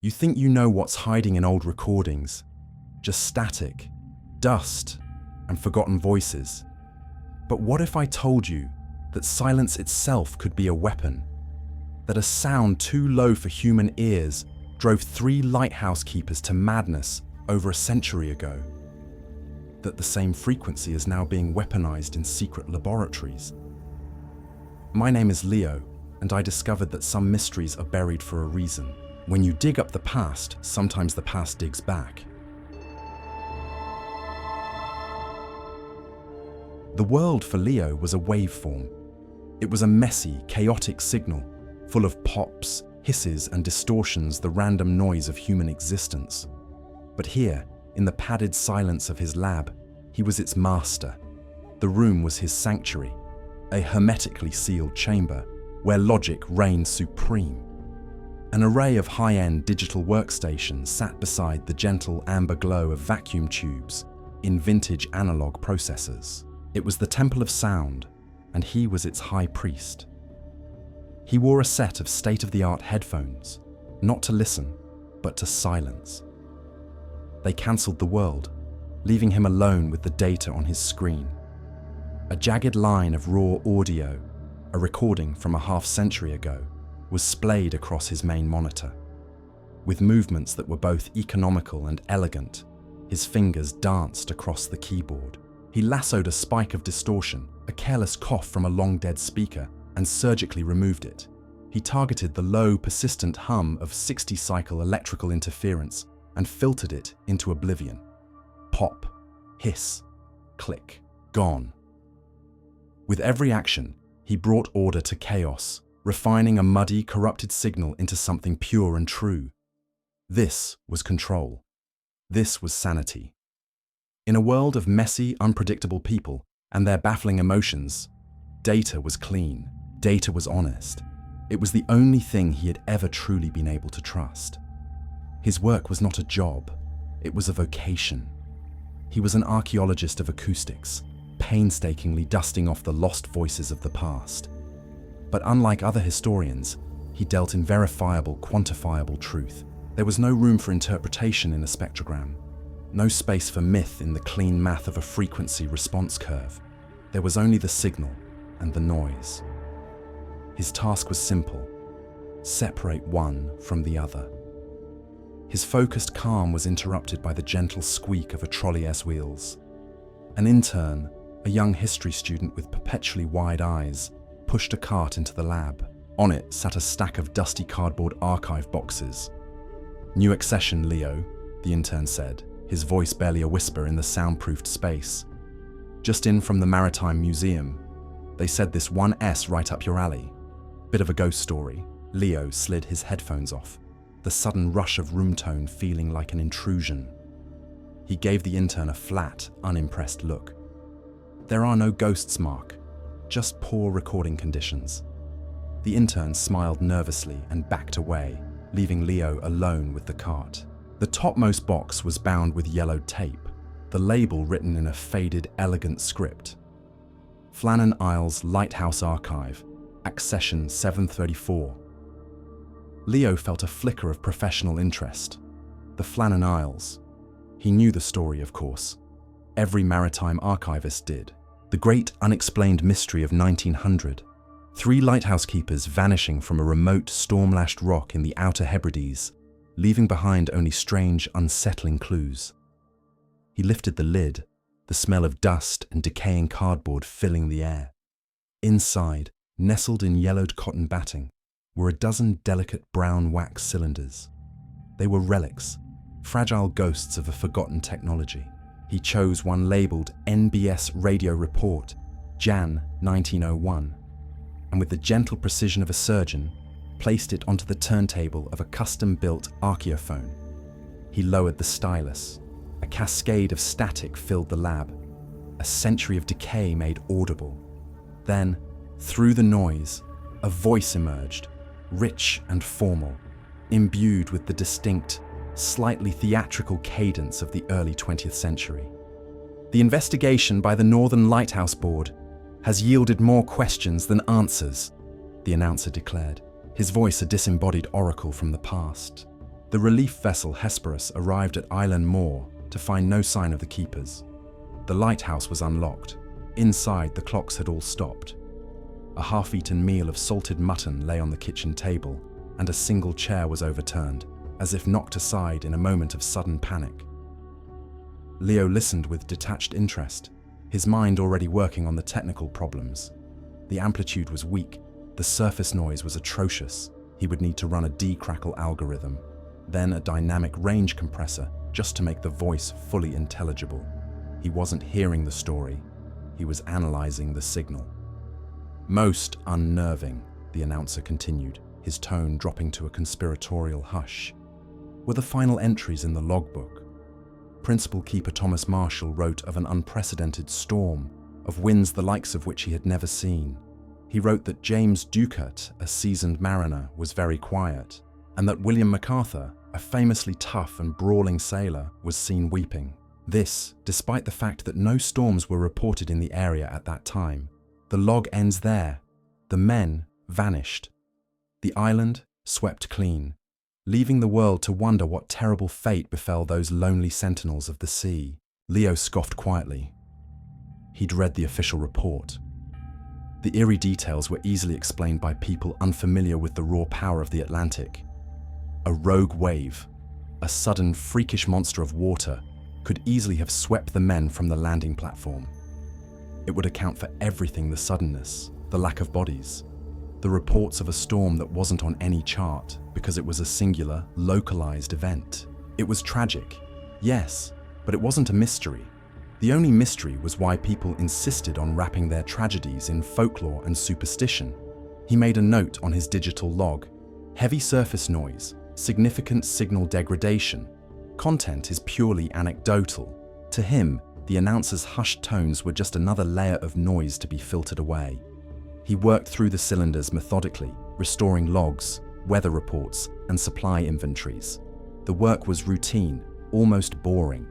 You think you know what's hiding in old recordings, just static, dust, and forgotten voices. But what if I told you that silence itself could be a weapon? That a sound too low for human ears drove 3 lighthouse keepers to madness over a century ago? That the same frequency is now being weaponized in secret laboratories? My name is Leo, and I discovered that some mysteries are buried for a reason. When you dig up the past, sometimes the past digs back. The world for Leo was a waveform. It was a messy, chaotic signal, full of pops, hisses, and distortions, the random noise of human existence. But here, in the padded silence of his lab, he was its master. The room was his sanctuary, a hermetically sealed chamber where logic reigned supreme. An array of high-end digital workstations sat beside the gentle amber glow of vacuum tubes in vintage analog processors. It was the temple of sound, and he was its high priest. He wore a set of state-of-the-art headphones, not to listen, but to silence. They cancelled the world, leaving him alone with the data on his screen. A jagged line of raw audio, a recording from a half-century ago, was splayed across his main monitor. With movements that were both economical and elegant, his fingers danced across the keyboard. He lassoed a spike of distortion, a careless cough from a long-dead speaker, and surgically removed it. He targeted the low, persistent hum of 60-cycle electrical interference and filtered it into oblivion. Pop, hiss, click, gone. With every action, he brought order to chaos, refining a muddy, corrupted signal into something pure and true. This was control. This was sanity. In a world of messy, unpredictable people and their baffling emotions, data was clean, data was honest. It was the only thing he had ever truly been able to trust. His work was not a job, it was a vocation. He was an archaeologist of acoustics, painstakingly dusting off the lost voices of the past. But unlike other historians, he dealt in verifiable, quantifiable truth. There was no room for interpretation in a spectrogram, no space for myth in the clean math of a frequency response curve. There was only the signal and the noise. His task was simple: separate one from the other. His focused calm was interrupted by the gentle squeak of a trolley-s wheels. An intern, a young history student with perpetually wide eyes, pushed a cart into the lab. On it sat a stack of dusty cardboard archive boxes. "New accession, Leo," the intern said, his voice barely a whisper in the soundproofed space. "Just in from the Maritime Museum. They said this one S right up your alley. Bit of a ghost story." Leo slid his headphones off, the sudden rush of room tone feeling like an intrusion. He gave the intern a flat, unimpressed look. "There are no ghosts, Mark. Just poor recording conditions." The intern smiled nervously and backed away, leaving Leo alone with the cart. The topmost box was bound with yellowed tape, the label written in a faded, elegant script. Flannan Isles Lighthouse Archive, Accession 734. Leo felt a flicker of professional interest. The Flannan Isles. He knew the story, of course. Every maritime archivist did. The great unexplained mystery of 1900. 3 lighthouse keepers vanishing from a remote, storm-lashed rock in the Outer Hebrides, leaving behind only strange, unsettling clues. He lifted the lid, the smell of dust and decaying cardboard filling the air. Inside, nestled in yellowed cotton batting, were a dozen delicate brown wax cylinders. They were relics, fragile ghosts of a forgotten technology. He chose one labelled NBS Radio Report, Jan 1901, and with the gentle precision of a surgeon, placed it onto the turntable of a custom-built archeophone. He lowered the stylus. A cascade of static filled the lab, a century of decay made audible. Then, through the noise, a voice emerged, rich and formal, imbued with the distinct, slightly theatrical cadence of the early 20th century. "The investigation by the Northern Lighthouse Board has yielded more questions than answers," the announcer declared, his voice a disembodied oracle from the past. The relief vessel Hesperus arrived at Island Moor to find no sign of the keepers. The lighthouse was unlocked. Inside, the clocks had all stopped. A half-eaten meal of salted mutton lay on the kitchen table, and a single chair was overturned, as if knocked aside in a moment of sudden panic. Leo listened with detached interest, his mind already working on the technical problems. The amplitude was weak, the surface noise was atrocious. He would need to run a decrackle algorithm, then a dynamic range compressor just to make the voice fully intelligible. He wasn't hearing the story, he was analyzing the signal. Most unnerving, the announcer continued, his tone dropping to a conspiratorial hush, were the final entries in the logbook. Principal Keeper Thomas Marshall wrote of an unprecedented storm, of winds the likes of which he had never seen. He wrote that James Ducat, a seasoned mariner, was very quiet, and that William MacArthur, a famously tough and brawling sailor, was seen weeping. This, despite the fact that no storms were reported in the area at that time. The log ends there. The men vanished. The island swept clean, leaving the world to wonder what terrible fate befell those lonely sentinels of the sea. Leo scoffed quietly. He'd read the official report. The eerie details were easily explained by people unfamiliar with the raw power of the Atlantic. A rogue wave, a sudden freakish monster of water, could easily have swept the men from the landing platform. It would account for everything: the suddenness, the lack of bodies, the reports of a storm that wasn't on any chart because it was a singular, localized event. It was tragic, yes, but it wasn't a mystery. The only mystery was why people insisted on wrapping their tragedies in folklore and superstition. He made a note on his digital log: heavy surface noise, significant signal degradation. Content is purely anecdotal. To him, the announcer's hushed tones were just another layer of noise to be filtered away. He worked through the cylinders methodically, restoring logs, weather reports, and supply inventories. The work was routine, almost boring.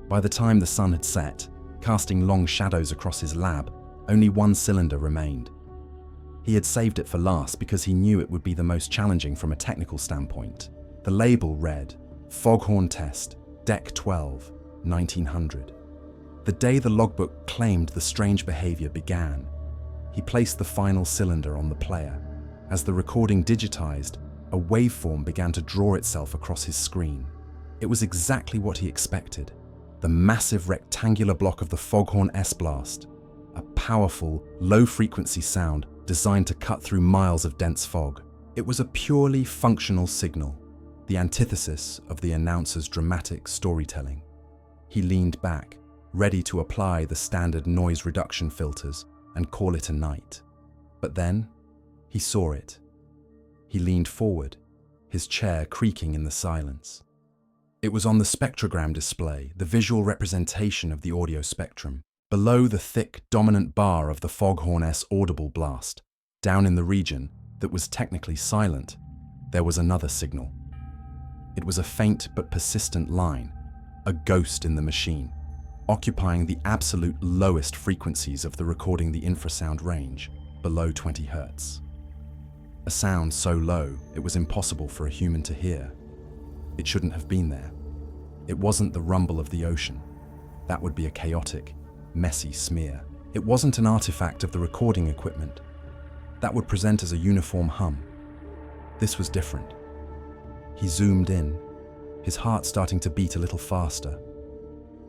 By the time the sun had set, casting long shadows across his lab, only one cylinder remained. He had saved it for last because he knew it would be the most challenging from a technical standpoint. The label read, Foghorn Test, Deck 12, 1900. The day the logbook claimed the strange behavior began, he placed the final cylinder on the player. As the recording digitized, a waveform began to draw itself across his screen. It was exactly what he expected. The massive rectangular block of the Foghorn S-Blast, a powerful, low-frequency sound designed to cut through miles of dense fog. It was a purely functional signal, the antithesis of the announcer's dramatic storytelling. He leaned back, ready to apply the standard noise reduction filters and call it a night. But then, he saw it. He leaned forward, his chair creaking in the silence. It was on the spectrogram display, the visual representation of the audio spectrum. Below the thick, dominant bar of the Foghorn S audible blast, down in the region that was technically silent, there was another signal. It was a faint but persistent line, a ghost in the machine, occupying the absolute lowest frequencies of the recording the infrasound range, below 20 Hz. A sound so low it was impossible for a human to hear. It shouldn't have been there. It wasn't the rumble of the ocean. That would be a chaotic, messy smear. It wasn't an artifact of the recording equipment. That would present as a uniform hum. This was different. He zoomed in, his heart starting to beat a little faster.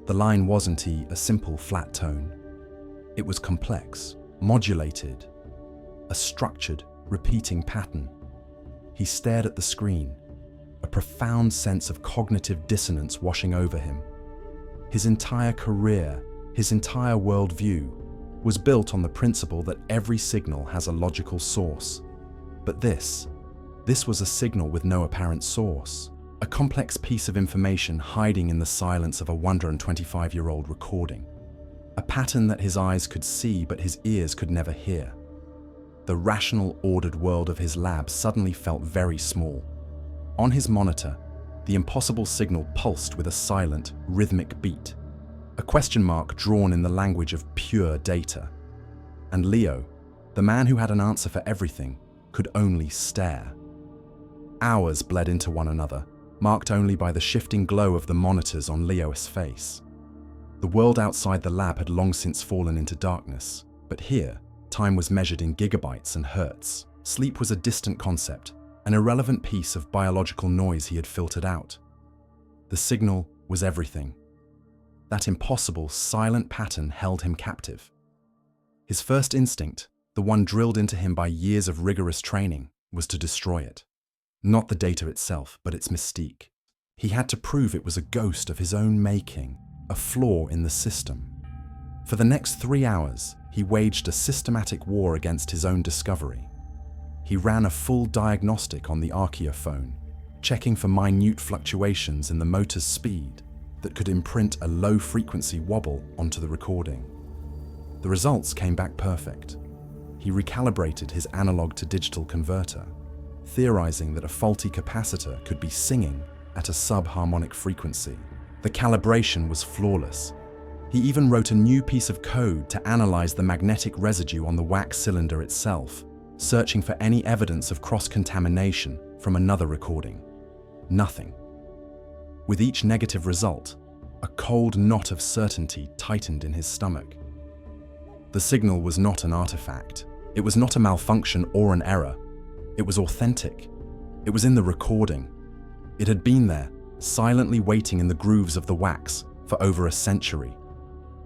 The line wasn't a simple flat tone. It was complex, modulated, a structured, repeating pattern. He stared at the screen, a profound sense of cognitive dissonance washing over him. His entire career, his entire worldview, was built on the principle that every signal has a logical source. But this was a signal with no apparent source, a complex piece of information hiding in the silence of a 125-year-old recording, a pattern that his eyes could see but his ears could never hear. The rational, ordered world of his lab suddenly felt very small. On his monitor, the impossible signal pulsed with a silent, rhythmic beat, a question mark drawn in the language of pure data. And Leo, the man who had an answer for everything, could only stare. Hours bled into one another, marked only by the shifting glow of the monitors on Leo's face. The world outside the lab had long since fallen into darkness, but here, time was measured in gigabytes and hertz. Sleep was a distant concept, an irrelevant piece of biological noise he had filtered out. The signal was everything. That impossible, silent pattern held him captive. His first instinct, the one drilled into him by years of rigorous training, was to destroy it. Not the data itself, but its mystique. He had to prove it was a ghost of his own making, a flaw in the system. For the next 3 hours, he waged a systematic war against his own discovery. He ran a full diagnostic on the Archeophone, checking for minute fluctuations in the motor's speed that could imprint a low-frequency wobble onto the recording. The results came back perfect. He recalibrated his analog-to-digital converter, theorizing that a faulty capacitor could be singing at a subharmonic frequency. The calibration was flawless. He even wrote a new piece of code to analyze the magnetic residue on the wax cylinder itself, searching for any evidence of cross-contamination from another recording. Nothing. With each negative result, a cold knot of certainty tightened in his stomach. The signal was not an artifact. It was not a malfunction or an error. It was authentic. It was in the recording. It had been there, silently waiting in the grooves of the wax for over a century.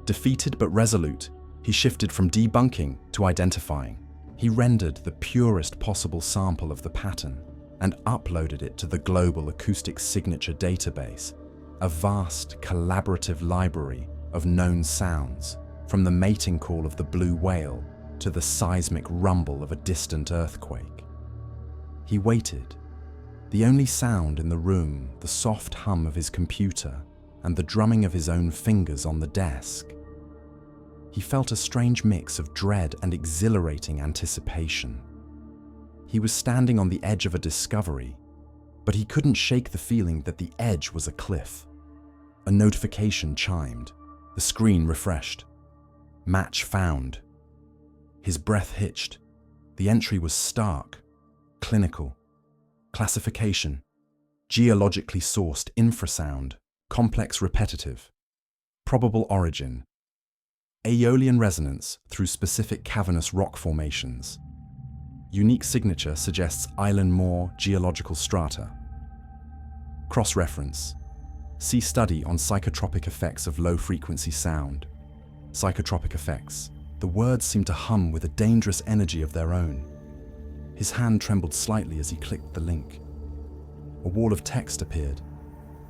Defeated but resolute, he shifted from debunking to identifying. He rendered the purest possible sample of the pattern and uploaded it to the global acoustic signature database, a vast collaborative library of known sounds, from the mating call of the blue whale to the seismic rumble of a distant earthquake. He waited. The only sound in the room, the soft hum of his computer and the drumming of his own fingers on the desk. He felt a strange mix of dread and exhilarating anticipation. He was standing on the edge of a discovery, but he couldn't shake the feeling that the edge was a cliff. A notification chimed. The screen refreshed. Match found. His breath hitched. The entry was stark, clinical. Classification: geologically sourced infrasound, complex repetitive. Probable origin: aeolian resonance through specific cavernous rock formations. Unique signature suggests island moor geological strata. Cross-reference: see study on psychotropic effects of low-frequency sound. Psychotropic effects. The words seemed to hum with a dangerous energy of their own. His hand trembled slightly as he clicked the link. A wall of text appeared.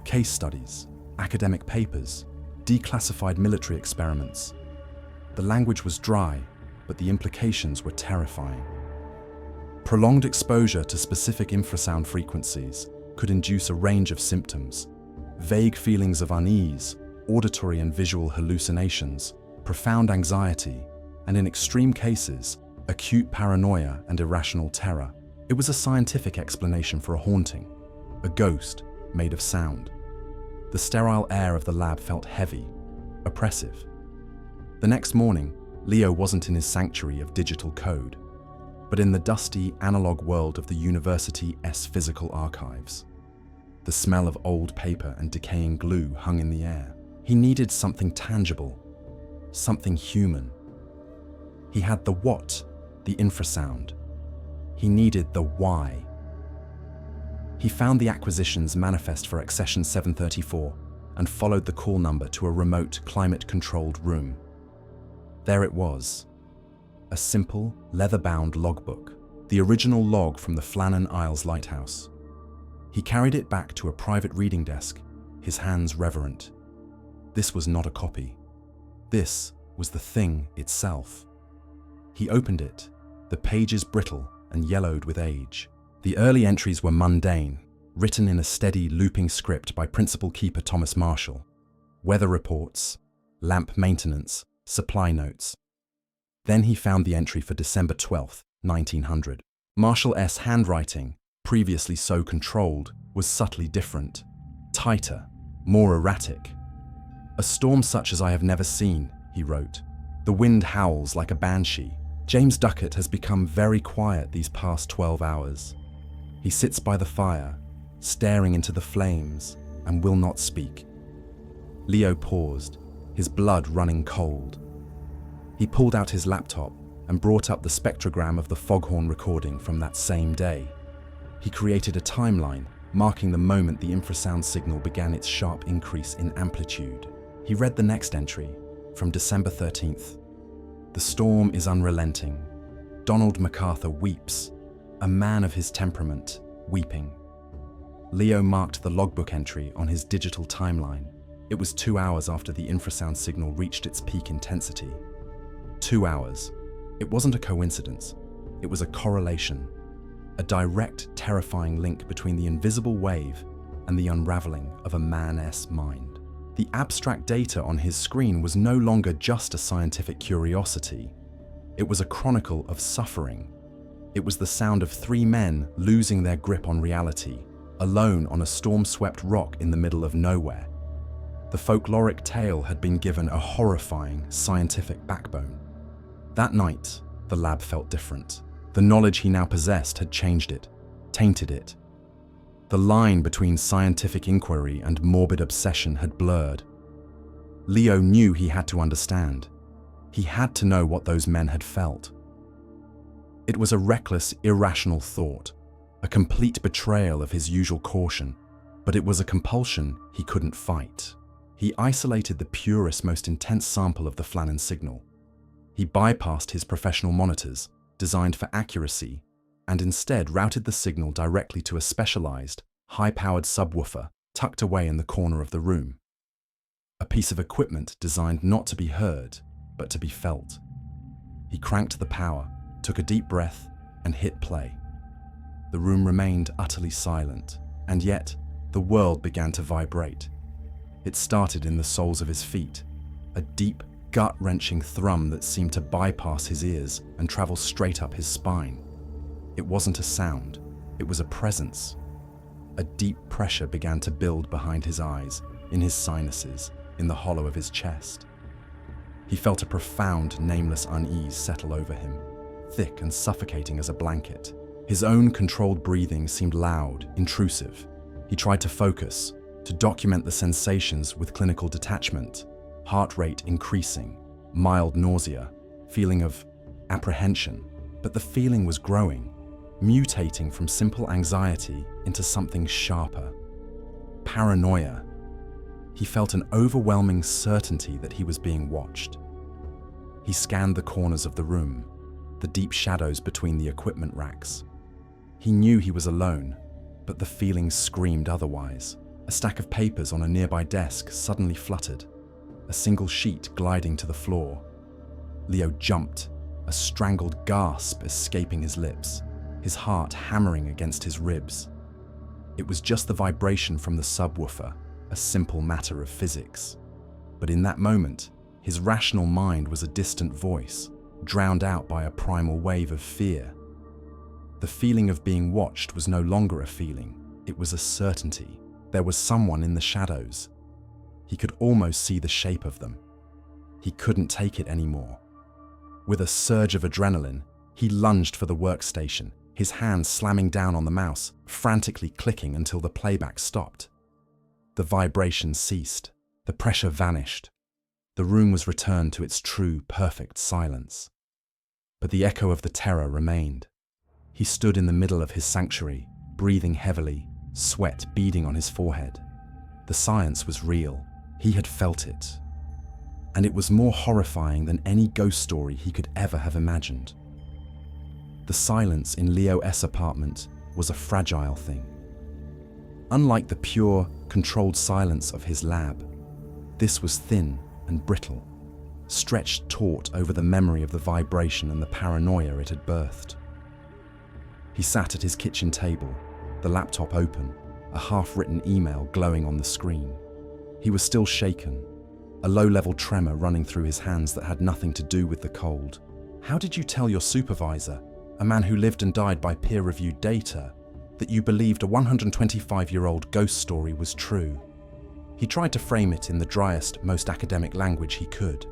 Case studies, academic papers, declassified military experiments. The language was dry, but the implications were terrifying. Prolonged exposure to specific infrasound frequencies could induce a range of symptoms: vague feelings of unease, auditory and visual hallucinations, profound anxiety, and in extreme cases, acute paranoia and irrational terror. It was a scientific explanation for a haunting, a ghost made of sound. The sterile air of the lab felt heavy, oppressive. The next morning, Leo wasn't in his sanctuary of digital code, but in the dusty, analog world of the university's physical archives. The smell of old paper and decaying glue hung in the air. He needed something tangible, something human. He had the what, the infrasound. He needed the why. He found the acquisition's manifest for accession 734 and followed the call number to a remote, climate-controlled room. There it was, a simple, leather-bound logbook, the original log from the Flannan Isles Lighthouse. He carried it back to a private reading desk, his hands reverent. This was not a copy. This was the thing itself. He opened it, the pages brittle and yellowed with age. The early entries were mundane, written in a steady, looping script by Principal Keeper Thomas Marshall. Weather reports, lamp maintenance, supply notes. Then he found the entry for December 12th, 1900. Marshall's handwriting, previously so controlled, was subtly different, tighter, more erratic. "A storm such as I have never seen," he wrote. "The wind howls like a banshee. James Duckett has become very quiet these past 12 hours. He sits by the fire, staring into the flames, and will not speak. Leo paused, his blood running cold. He pulled out his laptop and brought up the spectrogram of the foghorn recording from that same day. He created a timeline, marking the moment the infrasound signal began its sharp increase in amplitude. He read the next entry, from December 13th. The storm is unrelenting. Donald MacArthur weeps, a man of his temperament, weeping. Leo marked the logbook entry on his digital timeline. It was 2 hours after the infrasound signal reached its peak intensity. 2 hours. It wasn't a coincidence. It was a correlation, a direct, terrifying link between the invisible wave and the unraveling of a man's mind. The abstract data on his screen was no longer just a scientific curiosity. It was a chronicle of suffering. It was the sound of 3 men losing their grip on reality, alone on a storm-swept rock in the middle of nowhere. The folkloric tale had been given a horrifying scientific backbone. That night, the lab felt different. The knowledge he now possessed had changed it, tainted it. The line between scientific inquiry and morbid obsession had blurred. Leo knew he had to understand. He had to know what those men had felt. It was a reckless, irrational thought, a complete betrayal of his usual caution, but it was a compulsion he couldn't fight. He isolated the purest, most intense sample of the Flannan signal. He bypassed his professional monitors, designed for accuracy, and instead routed the signal directly to a specialized, high-powered subwoofer tucked away in the corner of the room. A piece of equipment designed not to be heard, but to be felt. He cranked the power, took a deep breath, and hit play. The room remained utterly silent, and yet the world began to vibrate. It started in the soles of his feet, a deep, gut-wrenching thrum that seemed to bypass his ears and travel straight up his spine. It wasn't a sound, it was a presence. A deep pressure began to build behind his eyes, in his sinuses, in the hollow of his chest. He felt a profound, nameless unease settle over him, thick and suffocating as a blanket. His own controlled breathing seemed loud, intrusive. He tried to focus, to document the sensations with clinical detachment, heart rate increasing, mild nausea, feeling of apprehension. But the feeling was growing, mutating from simple anxiety into something sharper. Paranoia. He felt an overwhelming certainty that he was being watched. He scanned the corners of the room, the deep shadows between the equipment racks. He knew he was alone, but the feeling screamed otherwise. A stack of papers on a nearby desk suddenly fluttered, a single sheet gliding to the floor. Leo jumped, a strangled gasp escaping his lips, his heart hammering against his ribs. It was just the vibration from the subwoofer, a simple matter of physics. But in that moment, his rational mind was a distant voice, drowned out by a primal wave of fear. The feeling of being watched was no longer a feeling, it was a certainty. There was someone in the shadows. He could almost see the shape of them. He couldn't take it anymore. With a surge of adrenaline, he lunged for the workstation, his hands slamming down on the mouse, frantically clicking until the playback stopped. The vibration ceased. The pressure vanished. The room was returned to its true, perfect silence. But the echo of the terror remained. He stood in the middle of his sanctuary, breathing heavily, sweat beading on his forehead. The science was real. He had felt it. And it was more horrifying than any ghost story he could ever have imagined. The silence in Leo S. apartment was a fragile thing. Unlike the pure, controlled silence of his lab, this was thin and brittle, stretched taut over the memory of the vibration and the paranoia it had birthed. He sat at his kitchen table, the laptop open, a half-written email glowing on the screen. He was still shaken, a low-level tremor running through his hands that had nothing to do with the cold. How did you tell your supervisor, a man who lived and died by peer-reviewed data, that you believed a 125-year-old ghost story was true? He tried to frame it in the driest, most academic language he could.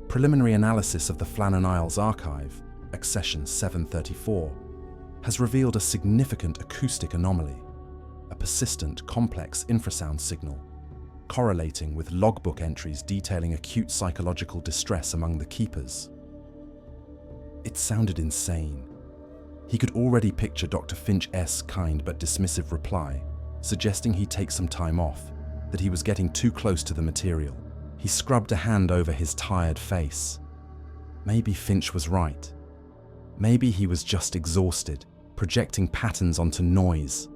Preliminary analysis of the Flannan Isles archive, accession 734, has revealed a significant acoustic anomaly. a persistent, complex infrasound signal, correlating with logbook entries detailing acute psychological distress among the keepers. It sounded insane. He could already picture Dr. Finch's kind but dismissive reply, suggesting he take some time off, that he was getting too close to the material. He scrubbed a hand over his tired face. Maybe Finch was right. Maybe he was just exhausted, projecting patterns onto noise.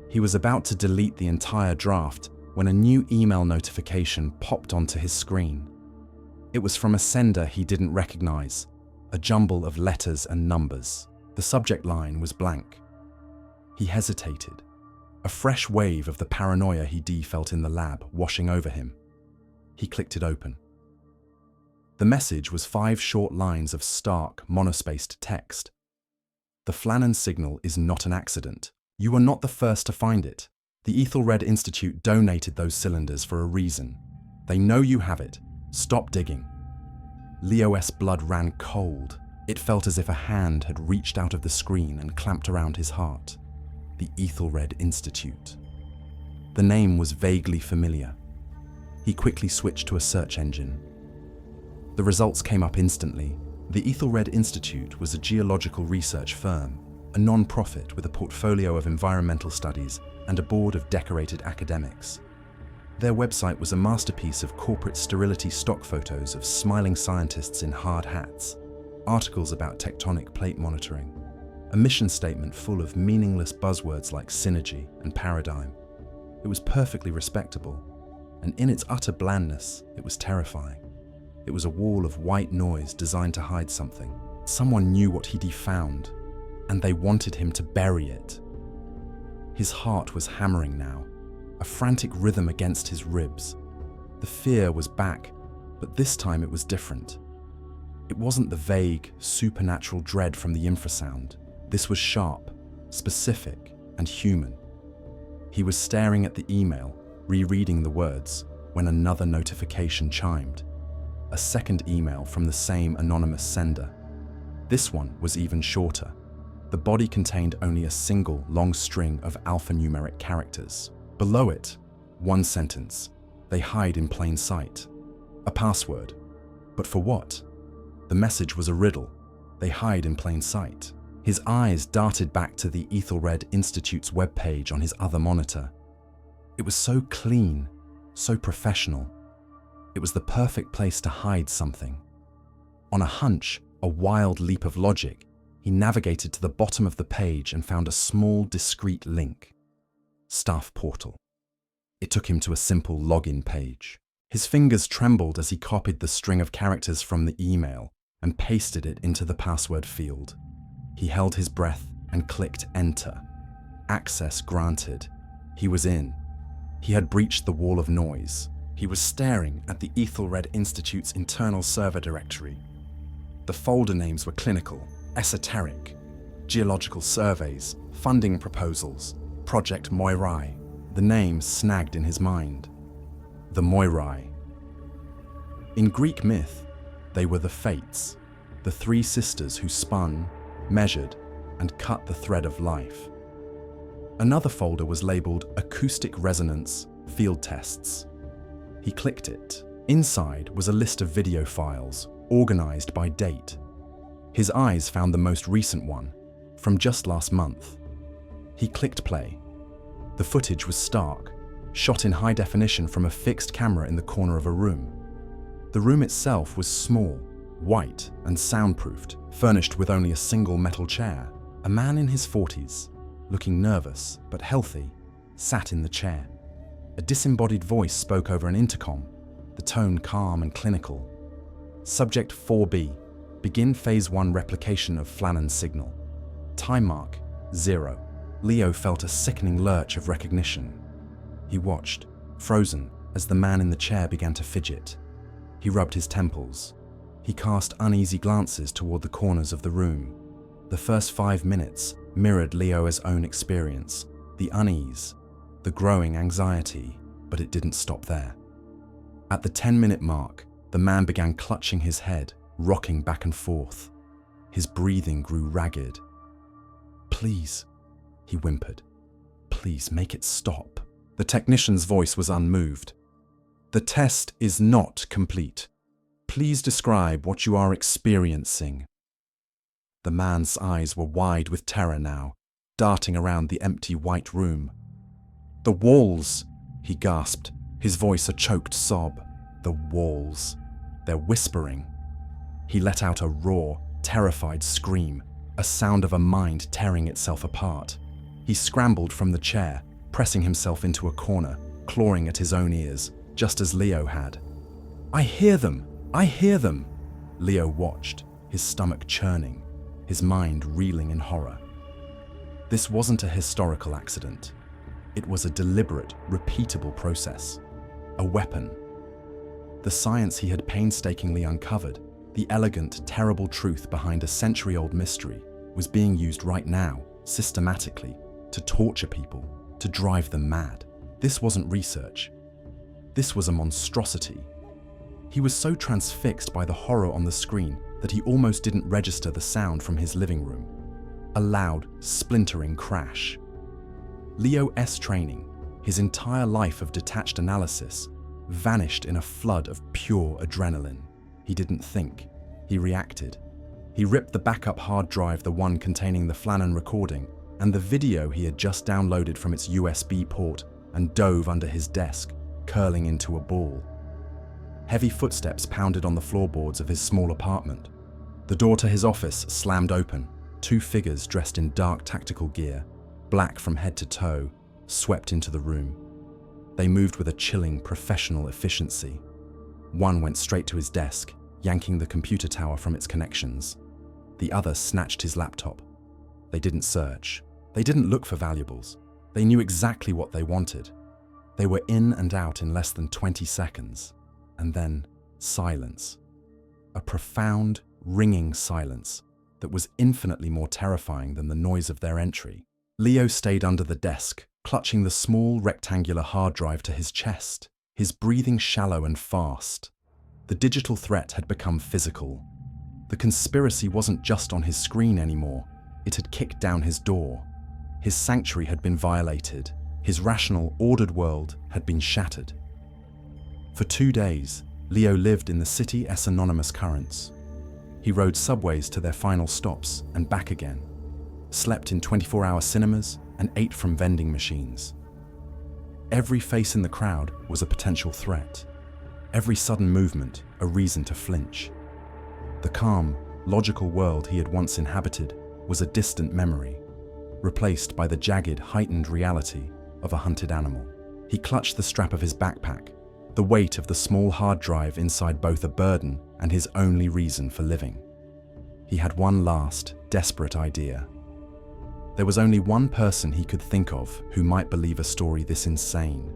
He was about to delete the entire draft when a new email notification popped onto his screen. It was from a sender he didn't recognize, a jumble of letters and numbers. The subject line was blank. He hesitated, a fresh wave of the paranoia he felt in the lab washing over him. He clicked it open. The message was 5 short lines of stark, monospaced text. The Flannan signal is not an accident. You are not the first to find it. The Aethelred Institute donated those cylinders for a reason. They know you have it. Stop digging. Leo's blood ran cold. It felt as if a hand had reached out of the screen and clamped around his heart. The Aethelred Institute. The name was vaguely familiar. He quickly switched to a search engine. The results came up instantly. The Aethelred Institute was a geological research firm, a non-profit with a portfolio of environmental studies and a board of decorated academics. Their website was a masterpiece of corporate sterility stock photos of smiling scientists in hard hats, articles about tectonic plate monitoring, a mission statement full of meaningless buzzwords like synergy and paradigm. It was perfectly respectable, and in its utter blandness, it was terrifying. It was a wall of white noise designed to hide something. Someone knew what he'd found, and they wanted him to bury it. His heart was hammering now, a frantic rhythm against his ribs. The fear was back, but this time it was different. It wasn't the vague, supernatural dread from the infrasound. This was sharp, specific, and human. He was staring at the email, rereading the words, when another notification chimed. A second email from the same anonymous sender. This one was even shorter. The body contained only a single long string of alphanumeric characters. Below it, one sentence. They hide in plain sight. A password. But for what? The message was a riddle. They hide in plain sight. His eyes darted back to the Aethelred Institute's webpage on his other monitor. It was so clean, so professional. It was the perfect place to hide something. On a hunch, a wild leap of logic, he navigated to the bottom of the page and found a small, discreet link. Staff portal. It took him to a simple login page. His fingers trembled as he copied the string of characters from the email and pasted it into the password field. He held his breath and clicked enter. Access granted. He was in. He had breached the wall of noise. He was staring at the Aethelred Institute's internal server directory. The folder names were clinical, esoteric, geological surveys, funding proposals, Project Moirai. The names snagged in his mind. The Moirai. In Greek myth, they were the Fates, the 3 sisters who spun, measured, and cut the thread of life. Another folder was labeled Acoustic Resonance Field Tests. He clicked it. Inside was a list of video files, organized by date. His eyes found the most recent one, from just last month. He clicked play. The footage was stark, shot in high definition from a fixed camera in the corner of a room. The room itself was small, white, and soundproofed, furnished with only a single metal chair. A man in his 40s, looking nervous but healthy, sat in the chair. A disembodied voice spoke over an intercom, the tone calm and clinical. Subject 4B, begin phase 1 replication of Flannan's signal. Time mark, 0. Leo felt a sickening lurch of recognition. He watched, frozen, as the man in the chair began to fidget. He rubbed his temples. He cast uneasy glances toward the corners of the room. The first 5 minutes mirrored Leo's own experience, the unease, the growing anxiety, but it didn't stop there. At the 10-minute mark, the man began clutching his head, rocking back and forth. His breathing grew ragged. "Please," he whimpered. Please make it stop. The technician's voice was unmoved. The test is not complete. Please describe what you are experiencing. The man's eyes were wide with terror now, darting around the empty white room. The walls, he gasped, his voice a choked sob. The walls. They're whispering. He let out a raw, terrified scream, a sound of a mind tearing itself apart. He scrambled from the chair, pressing himself into a corner, clawing at his own ears, just as Leo had. I hear them! I hear them! Leo watched, his stomach churning, his mind reeling in horror. This wasn't a historical accident. It was a deliberate, repeatable process. A weapon. The science he had painstakingly uncovered, the elegant, terrible truth behind a century-old mystery, was being used right now, systematically, to torture people, to drive them mad. This wasn't research. This was a monstrosity. He was so transfixed by the horror on the screen that he almost didn't register the sound from his living room. A loud, splintering crash. Leo's training, his entire life of detached analysis, vanished in a flood of pure adrenaline. He didn't think. He reacted. He ripped the backup hard drive, the one containing the Flannan recording, and the video he had just downloaded from its USB port, and dove under his desk, curling into a ball. Heavy footsteps pounded on the floorboards of his small apartment. The door to his office slammed open. Two figures dressed in dark tactical gear, black from head to toe, swept into the room. They moved with a chilling, professional efficiency. One went straight to his desk, yanking the computer tower from its connections. The other snatched his laptop. They didn't search. They didn't look for valuables. They knew exactly what they wanted. They were in and out in less than 20 seconds. And then silence. A profound, ringing silence that was infinitely more terrifying than the noise of their entry. Leo stayed under the desk, clutching the small rectangular hard drive to his chest, his breathing shallow and fast. The digital threat had become physical. The conspiracy wasn't just on his screen anymore. It had kicked down his door. His sanctuary had been violated. His rational, ordered world had been shattered. For 2 days, Leo lived in the city's anonymous currents. He rode subways to their final stops and back again, slept in 24-hour cinemas, and ate from vending machines. Every face in the crowd was a potential threat. Every sudden movement, a reason to flinch. The calm, logical world he had once inhabited was a distant memory, replaced by the jagged, heightened reality of a hunted animal. He clutched the strap of his backpack, the weight of the small hard drive inside both a burden and his only reason for living. He had one last, desperate idea. There was only one person he could think of who might believe a story this insane,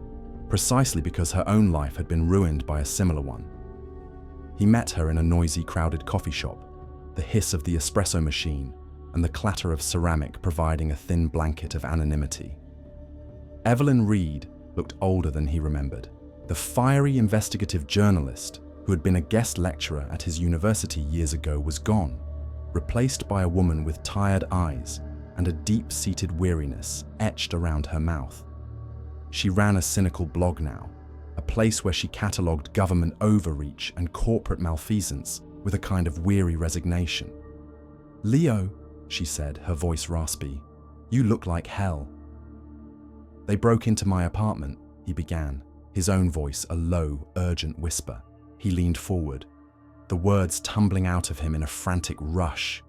precisely because her own life had been ruined by a similar one. He met her in a noisy, crowded coffee shop, the hiss of the espresso machine and the clatter of ceramic providing a thin blanket of anonymity. Evelyn Reed looked older than he remembered. The fiery investigative journalist who had been a guest lecturer at his university years ago was gone, replaced by a woman with tired eyes and a deep-seated weariness etched around her mouth. She ran a cynical blog now, a place where she catalogued government overreach and corporate malfeasance with a kind of weary resignation. "Leo," she said, her voice raspy, "you look like hell." "They broke into my apartment," he began, his own voice a low, urgent whisper. He leaned forward, the words tumbling out of him in a frantic rush.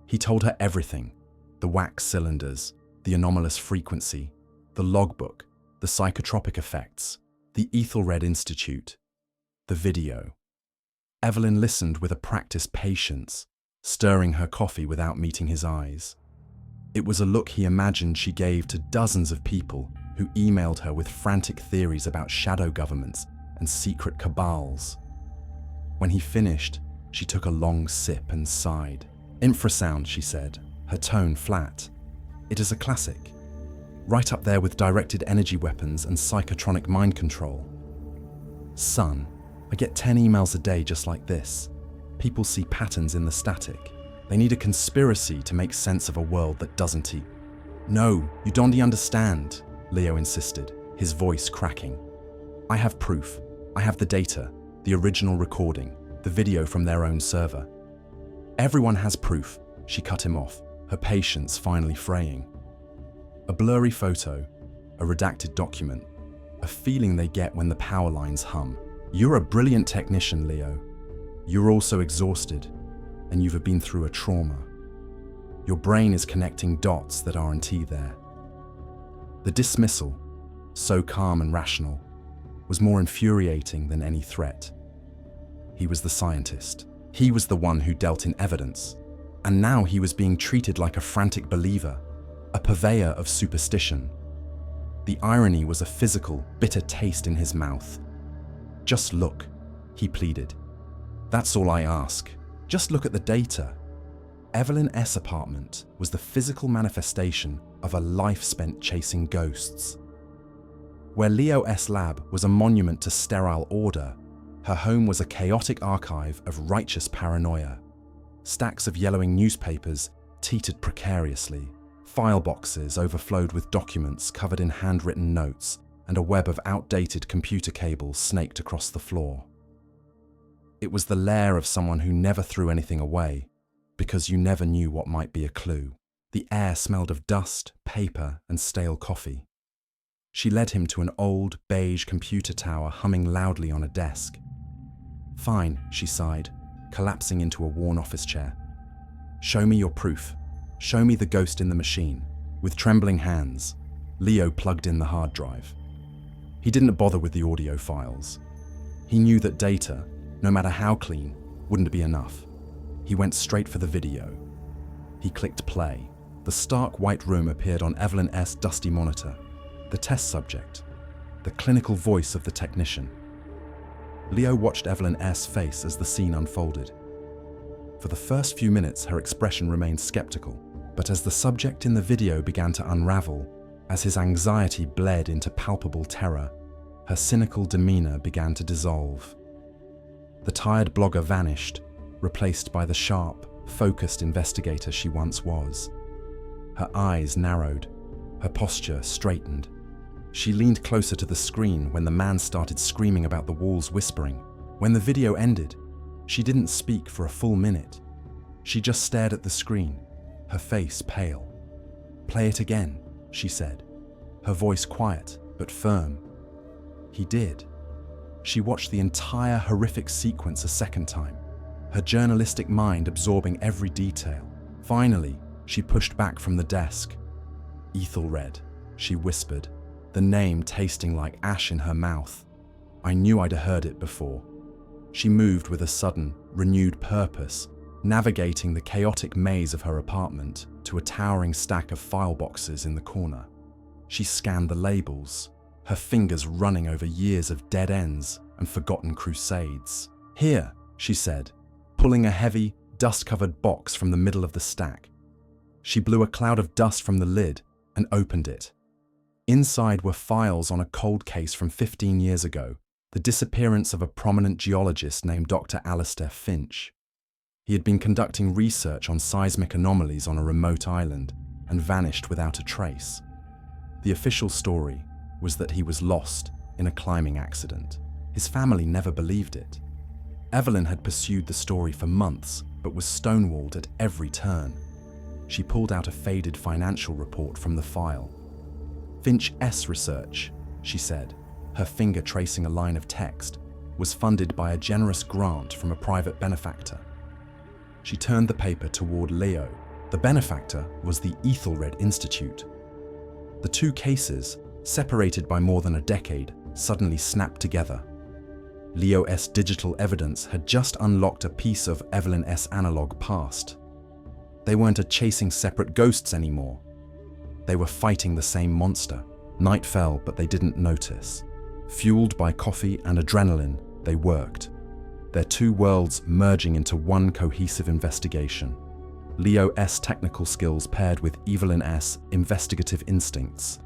He told her everything: the wax cylinders, the anomalous frequency, the logbook, the psychotropic effects, the Aethelred Institute, the video. Evelyn listened with a practiced patience, stirring her coffee without meeting his eyes. It was a look he imagined she gave to dozens of people who emailed her with frantic theories about shadow governments and secret cabals. When he finished, she took a long sip and sighed. "Infrasound," she said, her tone flat. "It is a classic. Right up there with directed energy weapons and psychotronic mind control. Son, I get 10 emails a day just like this. People see patterns in the static. They need a conspiracy to make sense of a world that doesn't No, you don't understand, Leo insisted, his voice cracking. I have proof. I have the data, the original recording, the video from their own server. Everyone has proof, she cut him off, her patience finally fraying. A blurry photo, a redacted document, a feeling they get when the power lines hum. You're a brilliant technician, Leo. You're also exhausted, and you've been through a trauma. Your brain is connecting dots that aren't there. The dismissal, so calm and rational, was more infuriating than any threat. He was the scientist. He was the one who dealt in evidence. And now he was being treated like a frantic believer, a purveyor of superstition. The irony was a physical, bitter taste in his mouth. Just look, he pleaded. That's all I ask. Just look at the data. Evelyn S. apartment was the physical manifestation of a life spent chasing ghosts. Where Leo S. lab was a monument to sterile order, her home was a chaotic archive of righteous paranoia. Stacks of yellowing newspapers teetered precariously. File boxes overflowed with documents covered in handwritten notes, and a web of outdated computer cables snaked across the floor. It was the lair of someone who never threw anything away, because you never knew what might be a clue. The air smelled of dust, paper, and stale coffee. She led him to an old, beige computer tower humming loudly on a desk. Fine, she sighed, collapsing into a worn office chair. Show me your proof. Show me the ghost in the machine. With trembling hands, Leo plugged in the hard drive. He didn't bother with the audio files. He knew that data, no matter how clean, wouldn't be enough. He went straight for the video. He clicked play. The stark white room appeared on Evelyn S.'s dusty monitor. The test subject, the clinical voice of the technician. Leo watched Evelyn S.'s face as the scene unfolded. For the first few minutes, her expression remained skeptical, but as the subject in the video began to unravel, as his anxiety bled into palpable terror, her cynical demeanor began to dissolve. The tired blogger vanished, replaced by the sharp, focused investigator she once was. Her eyes narrowed, her posture straightened. She leaned closer to the screen when the man started screaming about the walls, whispering. When the video ended, she didn't speak for a full minute. She just stared at the screen, her face pale. Play it again, she said, her voice quiet but firm. He did. She watched the entire horrific sequence a second time, her journalistic mind absorbing every detail. Finally, she pushed back from the desk. Aethelred, she whispered, the name tasting like ash in her mouth. I knew I'd heard it before. She moved with a sudden, renewed purpose, navigating the chaotic maze of her apartment to a towering stack of file boxes in the corner. She scanned the labels, her fingers running over years of dead ends and forgotten crusades. Here, she said, pulling a heavy, dust-covered box from the middle of the stack. She blew a cloud of dust from the lid and opened it. Inside were files on a cold case from 15 years ago, the disappearance of a prominent geologist named Dr. Alistair Finch. He had been conducting research on seismic anomalies on a remote island and vanished without a trace. The official story was that he was lost in a climbing accident. His family never believed it. Evelyn had pursued the story for months, but was stonewalled at every turn. She pulled out a faded financial report from the file. Finch S. Research, she said, her finger tracing a line of text, was funded by a generous grant from a private benefactor. She turned the paper toward Leo. The benefactor was the Aethelred Institute. The two cases, separated by more than a decade, suddenly snapped together. Leo S. digital evidence had just unlocked a piece of Evelyn S. analog past. They weren't chasing separate ghosts anymore. They were fighting the same monster. Night fell, but they didn't notice. Fueled by coffee and adrenaline, they worked. Their two worlds merging into one cohesive investigation. Leo S. technical skills paired with Evelyn S. investigative instincts.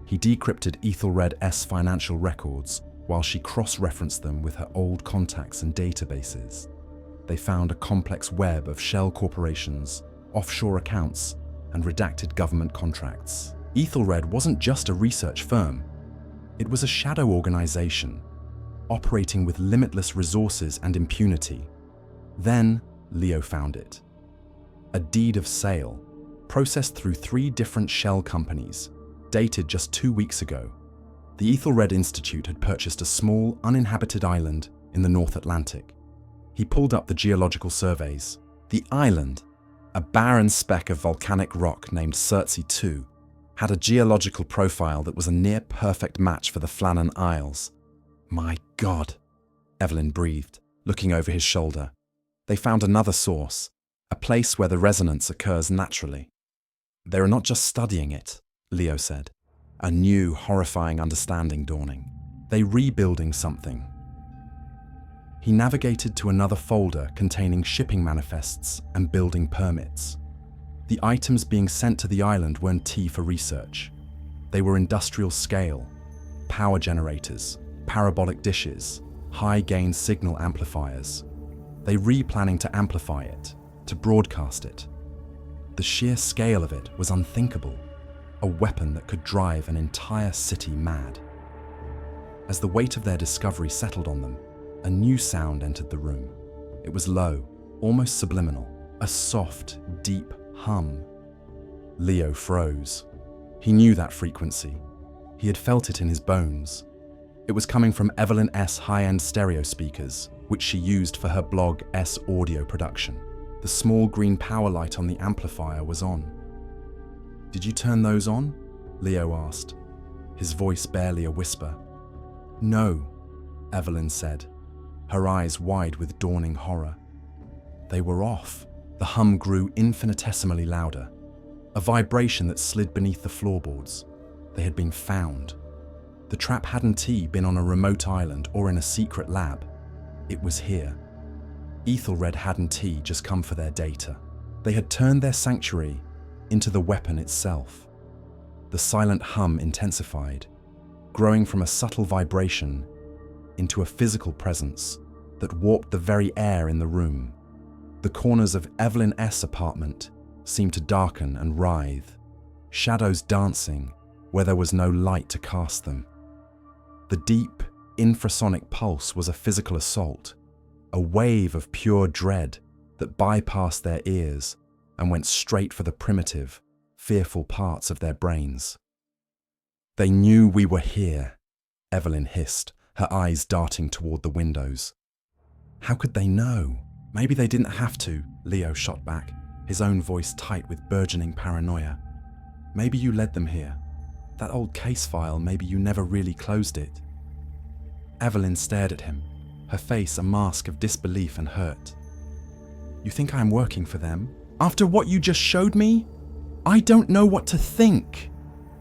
He decrypted Aethelred S. financial records while she cross-referenced them with her old contacts and databases. They found a complex web of shell corporations, offshore accounts, and redacted government contracts. Aethelred wasn't just a research firm. It was a shadow organization, operating with limitless resources and impunity. Then, Leo found it. A deed of sale, processed through 3 different shell companies, dated just 2 weeks ago. The Aethelred Institute had purchased a small, uninhabited island in the North Atlantic. He pulled up the geological surveys. The island, a barren speck of volcanic rock named Surtsey II, had a geological profile that was a near-perfect match for the Flannan Isles. My God, Evelyn breathed, looking over his shoulder. They found another source, a place where the resonance occurs naturally. They are not just studying it, Leo said, a new, horrifying understanding dawning. They're rebuilding something. He navigated to another folder containing shipping manifests and building permits. The items being sent to the island weren't tea for research. They were industrial scale, power generators, parabolic dishes, high-gain signal amplifiers. They were planning to amplify it, to broadcast it. The sheer scale of it was unthinkable, a weapon that could drive an entire city mad. As the weight of their discovery settled on them, a new sound entered the room. It was low, almost subliminal, a soft, deep hum. Leo froze. He knew that frequency. He had felt it in his bones. It was coming from Evelyn S. high-end stereo speakers, which she used for her blog S audio production. The small green power light on the amplifier was on. "Did you turn those on?" Leo asked, his voice barely a whisper. "No," Evelyn said, her eyes wide with dawning horror. They were off. The hum grew infinitesimally louder, a vibration that slid beneath the floorboards. They had been found. The trap hadn't been on a remote island or in a secret lab. It was here. Aethelred hadn't just come for their data. They had turned their sanctuary into the weapon itself. The silent hum intensified, growing from a subtle vibration into a physical presence that warped the very air in the room. The corners of Evelyn S.'s apartment seemed to darken and writhe, shadows dancing where there was no light to cast them. The deep, infrasonic pulse was a physical assault, a wave of pure dread that bypassed their ears and went straight for the primitive, fearful parts of their brains. "They knew we were here," Evelyn hissed, her eyes darting toward the windows. "How could they know? Maybe they didn't have to," Leo shot back, his own voice tight with burgeoning paranoia. "Maybe you led them here. That old case file, maybe you never really closed it." Evelyn stared at him, her face a mask of disbelief and hurt. "You think I'm working for them? After what you just showed me? I don't know what to think,"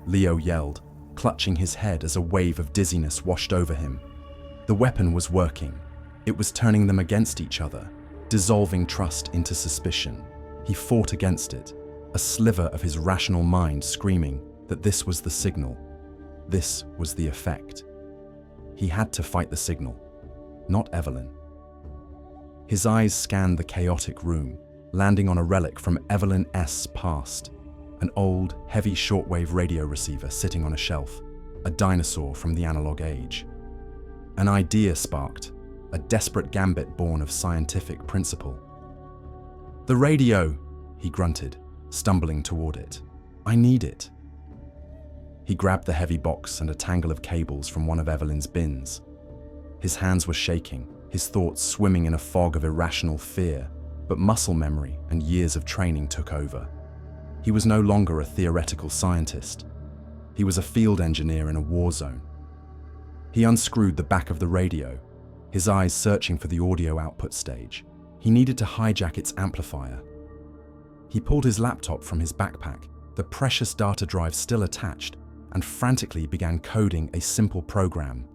Leo yelled, clutching his head as a wave of dizziness washed over him. The weapon was working. It was turning them against each other, dissolving trust into suspicion. He fought against it, a sliver of his rational mind screaming that this was the signal. This was the effect. He had to fight the signal, not Evelyn. His eyes scanned the chaotic room, landing on a relic from Evelyn S.'s past, an old, heavy shortwave radio receiver sitting on a shelf, a dinosaur from the analog age. An idea sparked, a desperate gambit born of scientific principle. "The radio," he grunted, stumbling toward it. "I need it." He grabbed the heavy box and a tangle of cables from one of Evelyn's bins. His hands were shaking, his thoughts swimming in a fog of irrational fear, but muscle memory and years of training took over. He was no longer a theoretical scientist. He was a field engineer in a war zone. He unscrewed the back of the radio, his eyes searching for the audio output stage. He needed to hijack its amplifier. He pulled his laptop from his backpack, the precious data drive still attached, and frantically began coding a simple program,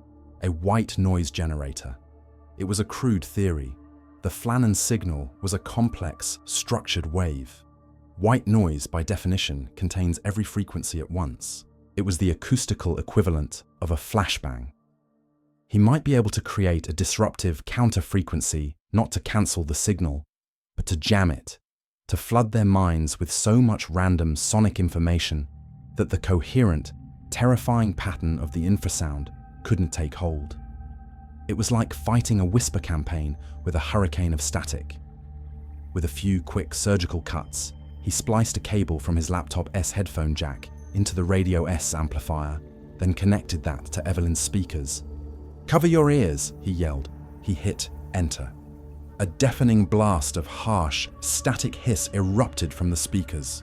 a white noise generator. It was a crude theory. The Flannan signal was a complex, structured wave. White noise, by definition, contains every frequency at once. It was the acoustical equivalent of a flashbang. He might be able to create a disruptive counter-frequency, not to cancel the signal, but to jam it, to flood their minds with so much random sonic information that the coherent, terrifying pattern of the infrasound couldn't take hold. It was like fighting a whisper campaign with a hurricane of static. With a few quick surgical cuts, he spliced a cable from his laptop S headphone jack into the Radio S amplifier, then connected that to Evelyn's speakers. "Cover your ears," he yelled. He hit enter. A deafening blast of harsh, static hiss erupted from the speakers.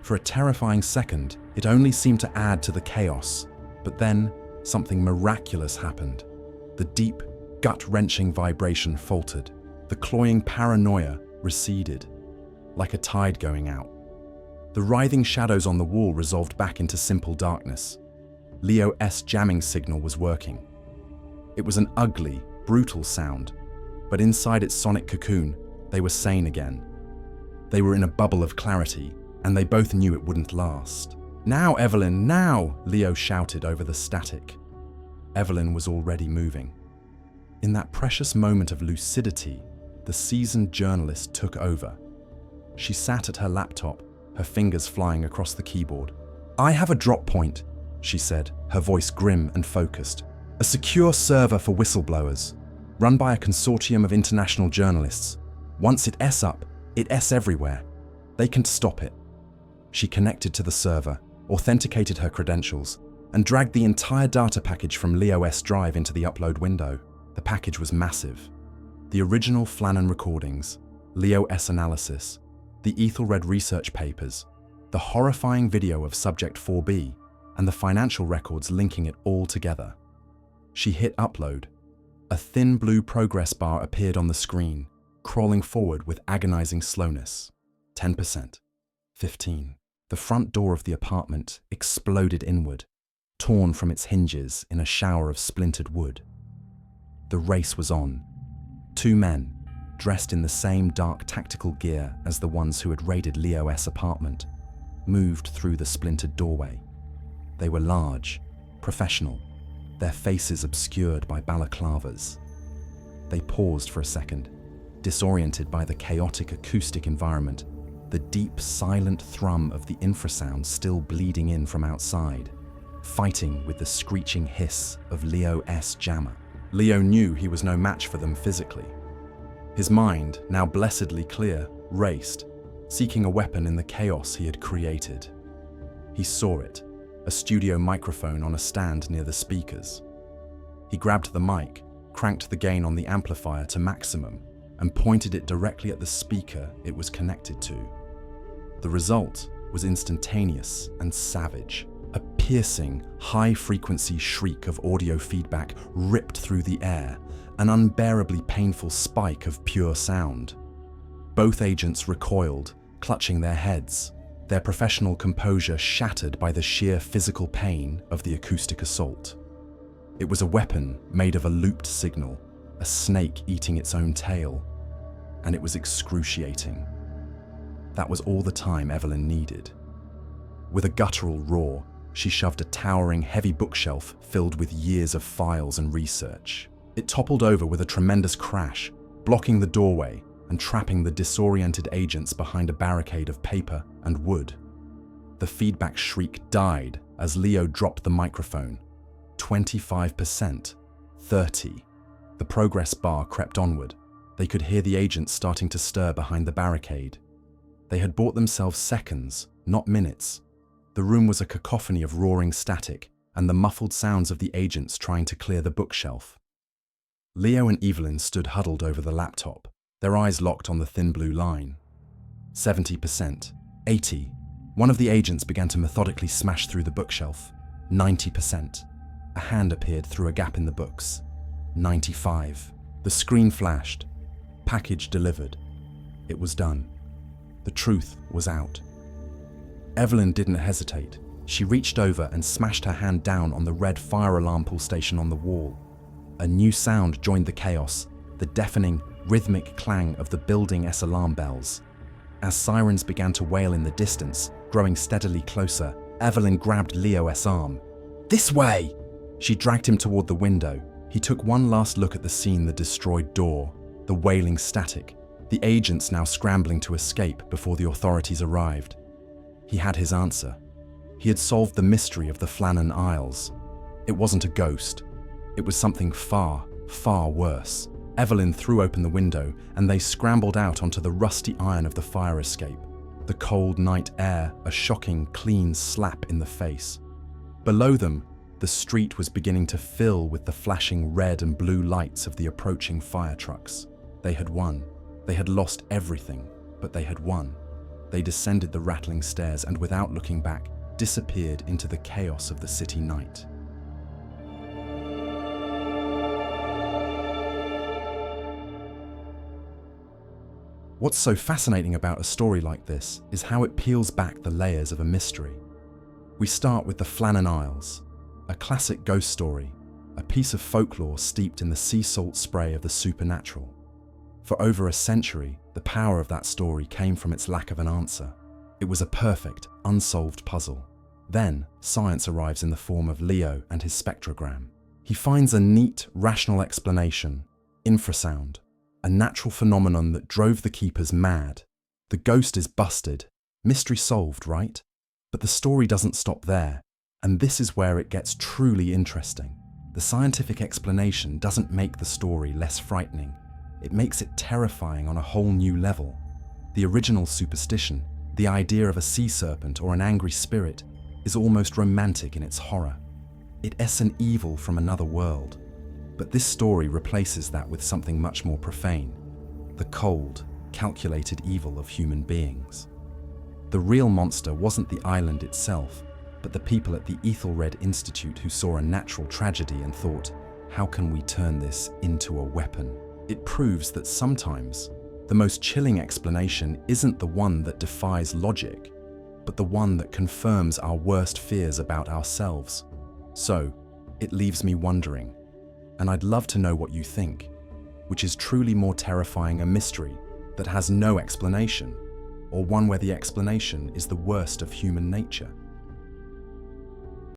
For a terrifying second, it only seemed to add to the chaos, but then something miraculous happened. The deep, gut-wrenching vibration faltered. The cloying paranoia receded, like a tide going out. The writhing shadows on the wall resolved back into simple darkness. Leo S. jamming signal was working. It was an ugly, brutal sound, but inside its sonic cocoon, they were sane again. They were in a bubble of clarity, and they both knew it wouldn't last. "Now, Evelyn, now!" Leo shouted over the static. Evelyn was already moving. In that precious moment of lucidity, the seasoned journalist took over. She sat at her laptop, her fingers flying across the keyboard. "I have a drop point," she said, her voice grim and focused. "A secure server for whistleblowers, run by a consortium of international journalists. Once it S up, it S everywhere. They can't stop it." She connected to the server, authenticated her credentials, and dragged the entire data package from Leo S Drive into the upload window. The package was massive. The original Flannan recordings, Leo S analysis, the Aethelred research papers, the horrifying video of Subject 4B, and the financial records linking it all together. She hit upload. A thin blue progress bar appeared on the screen, crawling forward with agonizing slowness. 10%. 15. The front door of the apartment exploded inward, torn from its hinges in a shower of splintered wood. The race was on. Two men, dressed in the same dark tactical gear as the ones who had raided Leo S' apartment, moved through the splintered doorway. They were large, professional, their faces obscured by balaclavas. They paused for a second, disoriented by the chaotic acoustic environment, the deep, silent thrum of the infrasound still bleeding in from outside, fighting with the screeching hiss of Leo S. jammer. Leo knew he was no match for them physically. His mind, now blessedly clear, raced, seeking a weapon in the chaos he had created. He saw it, a studio microphone on a stand near the speakers. He grabbed the mic, cranked the gain on the amplifier to maximum, and pointed it directly at the speaker it was connected to. The result was instantaneous and savage. A piercing, high-frequency shriek of audio feedback ripped through the air, an unbearably painful spike of pure sound. Both agents recoiled, clutching their heads, their professional composure shattered by the sheer physical pain of the acoustic assault. It was a weapon made of a looped signal, a snake eating its own tail, and it was excruciating. That was all the time Evelyn needed. With a guttural roar, she shoved a towering, heavy bookshelf filled with years of files and research. It toppled over with a tremendous crash, blocking the doorway and trapping the disoriented agents behind a barricade of paper and wood. The feedback shriek died as Leo dropped the microphone. 25%. 30. The progress bar crept onward. They could hear the agents starting to stir behind the barricade. They had bought themselves seconds, not minutes. The room was a cacophony of roaring static and the muffled sounds of the agents trying to clear the bookshelf. Leo and Evelyn stood huddled over the laptop, their eyes locked on the thin blue line. 70%. 80. One of the agents began to methodically smash through the bookshelf. 90%. A hand appeared through a gap in the books. 95. The screen flashed. Package delivered. It was done. The truth was out. Evelyn didn't hesitate. She reached over and smashed her hand down on the red fire alarm pull station on the wall. A new sound joined the chaos, the deafening, rhythmic clang of the building S alarm bells. As sirens began to wail in the distance, growing steadily closer, Evelyn grabbed Leo's arm. "This way!" She dragged him toward the window. He took one last look at the scene, the destroyed door, the wailing static, the agents now scrambling to escape before the authorities arrived. He had his answer. He had solved the mystery of the Flannan Isles. It wasn't a ghost. It was something far, far worse. Evelyn threw open the window and they scrambled out onto the rusty iron of the fire escape. The cold night air, a shocking, clean slap in the face. Below them, the street was beginning to fill with the flashing red and blue lights of the approaching fire trucks. They had won. They had lost everything, but they had won. They descended the rattling stairs and, without looking back, disappeared into the chaos of the city night. What's so fascinating about a story like this is how it peels back the layers of a mystery. We start with the Flannan Isles, a classic ghost story, a piece of folklore steeped in the sea salt spray of the supernatural. For over a century, the power of that story came from its lack of an answer. It was a perfect, unsolved puzzle. Then, science arrives in the form of Leo and his spectrogram. He finds a neat, rational explanation: infrasound, a natural phenomenon that drove the keepers mad. The ghost is busted. Mystery solved, right? But the story doesn't stop there, and this is where it gets truly interesting. The scientific explanation doesn't make the story less frightening. It makes it terrifying on a whole new level. The original Superstition, the idea of a sea serpent or an angry spirit, is almost romantic in its horror. It's an evil from another world. But this story replaces that with something much more profane: the cold, calculated evil of human beings. The real monster wasn't the island itself, but the people at the Aethelred Institute who saw a natural tragedy and thought, how can we turn this into a weapon? It proves that sometimes the most chilling explanation isn't the one that defies logic, but the one that confirms our worst fears about ourselves. So, it leaves me wondering, and I'd love to know what you think, which is truly more terrifying: a mystery that has no explanation, or one where the explanation is the worst of human nature?